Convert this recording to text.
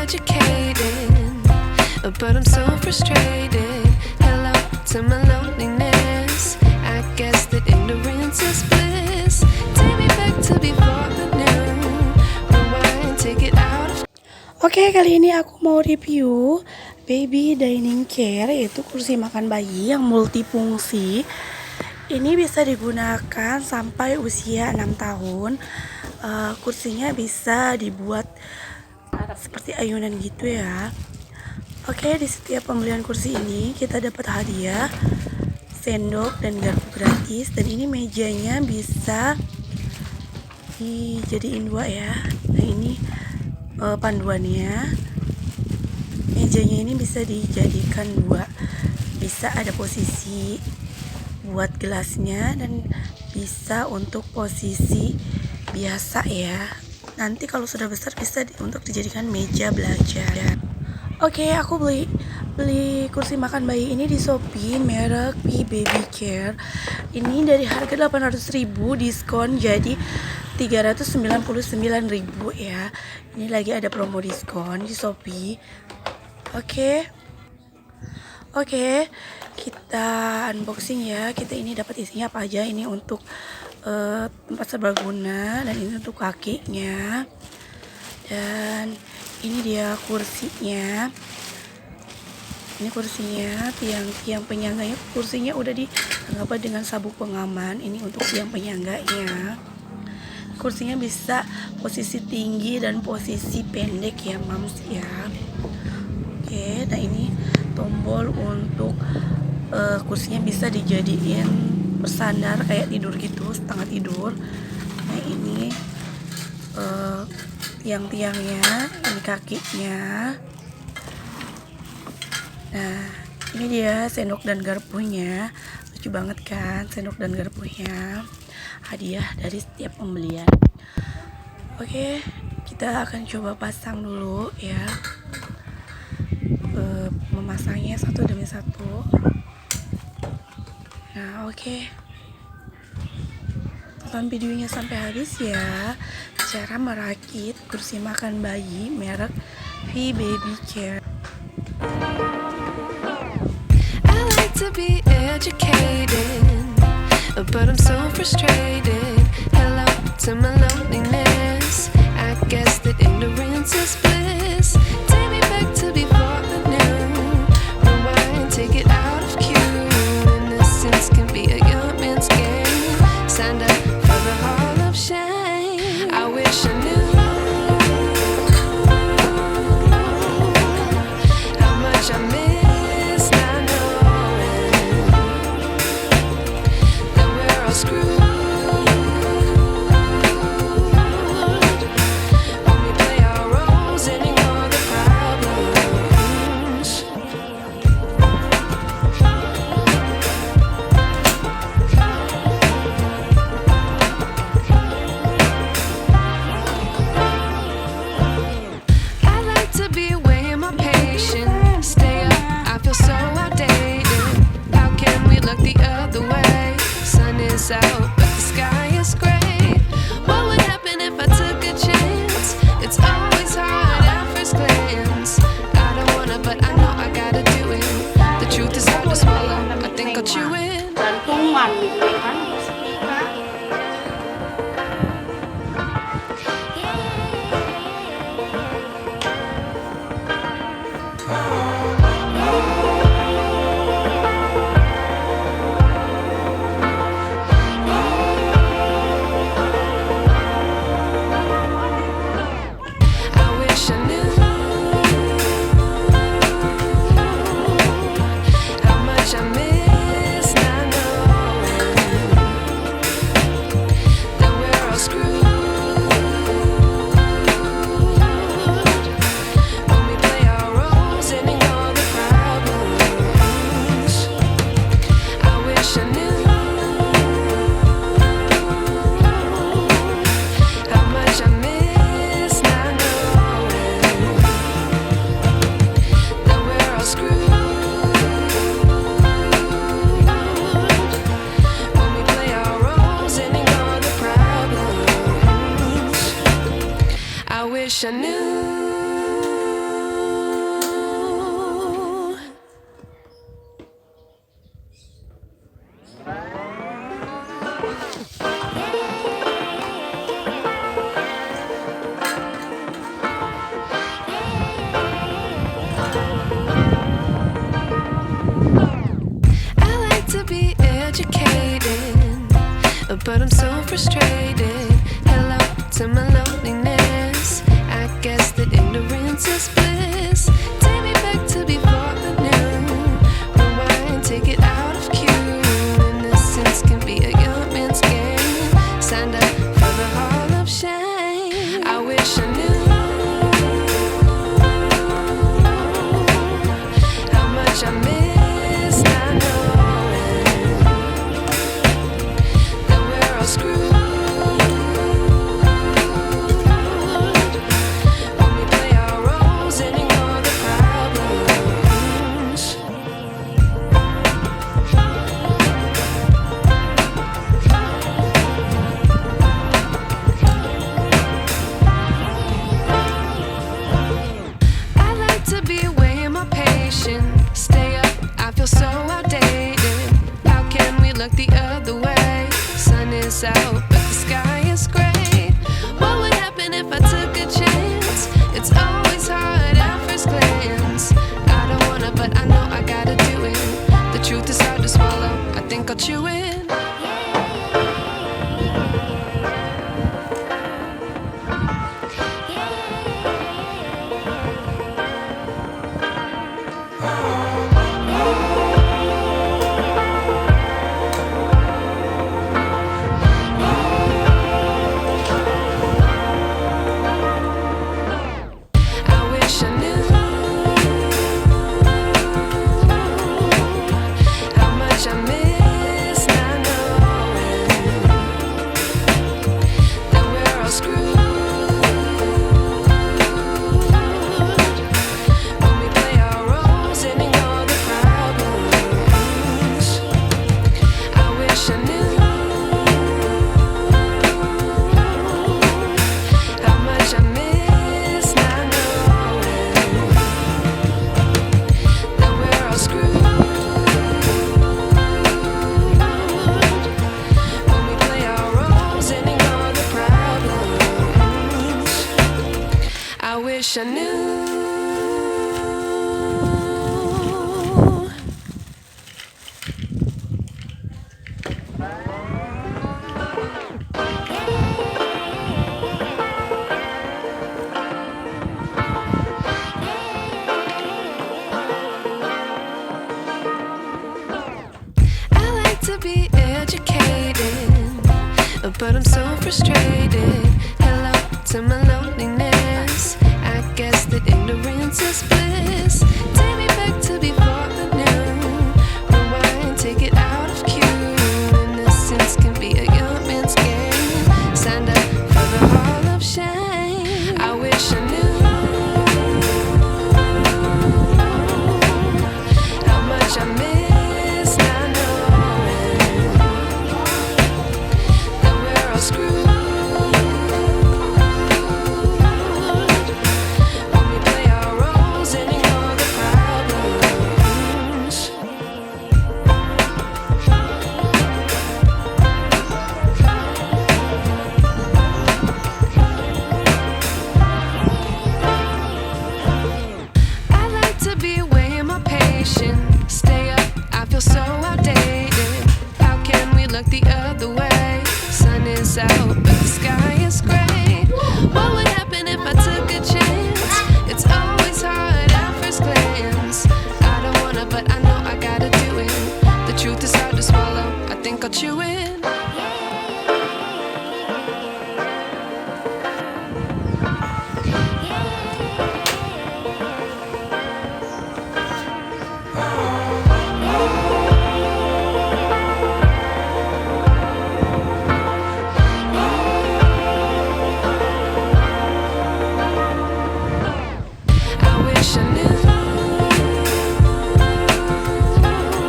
educated, but I'm so frustrated. Hello to my loneliness. I guess that ignorance is bliss. Take me back to before I knew. Rewind, take it out of. Oke, kali ini aku mau review baby dining chair, yaitu kursi makan bayi yang multifungsi. Ini bisa digunakan sampai usia 6 tahun. Kursinya bisa dibuat seperti ayunan gitu ya. Oke, di setiap pembelian kursi ini kita dapat hadiah sendok dan garpu gratis. Dan ini mejanya bisa dijadiin dua ya. Nah, ini panduannya. Mejanya ini bisa dijadikan dua, bisa ada posisi buat gelasnya dan bisa untuk posisi biasa ya. Nanti kalau sudah besar bisa untuk dijadikan meja belajar. Oke, aku beli kursi makan bayi ini di Shopee, merk Baby Care. Ini dari harga 800.000 diskon jadi 399.000 ya. Ini lagi ada promo diskon di Shopee. Oke, kita unboxing ya. Kita ini dapat isinya apa aja. Ini untuk tempat serbaguna dan ini untuk kakinya. Dan ini dia kursinya. Ini kursinya, tiang penyangganya. Kursinya udah dilengkapi dengan sabuk pengaman. Ini untuk tiang penyangganya. Kursinya bisa posisi tinggi dan posisi pendek ya, mams ya. Oke, nah ini tombol untuk kursinya bisa dijadiin bersandar kayak tidur gitu, setengah tidur. Nah ini tiang-tiangnya, ini kakinya. Nah ini dia sendok dan garpunya, lucu banget kan sendok dan garpunya, hadiah dari setiap pembelian. Oke, kita akan coba pasang dulu ya. Memasangnya satu demi satu. Nah oke, tonton videonya sampai habis ya. Cara merakit kursi makan bayi merek Baby Care. I like to be educated, but I'm so frustrated. Hello to my loneliness. I guess that ignorance is bliss. Take me back to before I knew. Rewind, take it out of cue. Innocence can be a young man's game. Signed up for the hall of shame. I wish I knew how much I miss not knowing that we're all screwed. Out, but the sky is gray. What would happen if I took a chance? It's always hard at first glance. I don't wanna, but I know I gotta do it. The truth is hard to swallow. I think I'll chew it. Gantungan gitu kan, musika. but I'm so frustrated. Hello to my loneliness. I guess that ignorance is bliss. Take me back to before the new. Rewind, take it out of cue. Innocence can be a young man's game. Signed up for the hall of shame. I wish I knew how much I miss not knowing that we're all screwed when we play our roles and ignore the problems. I like to be away in my patience. Stay up, I feel so outdated. How can we look the other way? Sun is out, but the sky is gray. What would happen if I took a chance? It's always hard at first glance. I don't wanna, but I know I gotta do it. The truth is hard to swallow, I think I'll chew it. I wish I knew how much I miss not knowing that we're all screwed when we play our roles and ignore the problems. I wish I knew how much I miss not knowing that we're all screwed when we play our roles and ignore the problems. I wish I knew. I like to be educated, but I'm so frustrated. Hello to my loneliness. I guess that ignorance is bliss. Take me back to before the new. Rewind, take it out of cue. Innocence can be a young man's game. Signed up for the hall of shame. I wish I knew how much I miss not knowing that we're all screwed when we play our roles and ignore the problems. I like to be away in my patience. Stay up, I feel so outdated. How can we look the other way? Sun is out,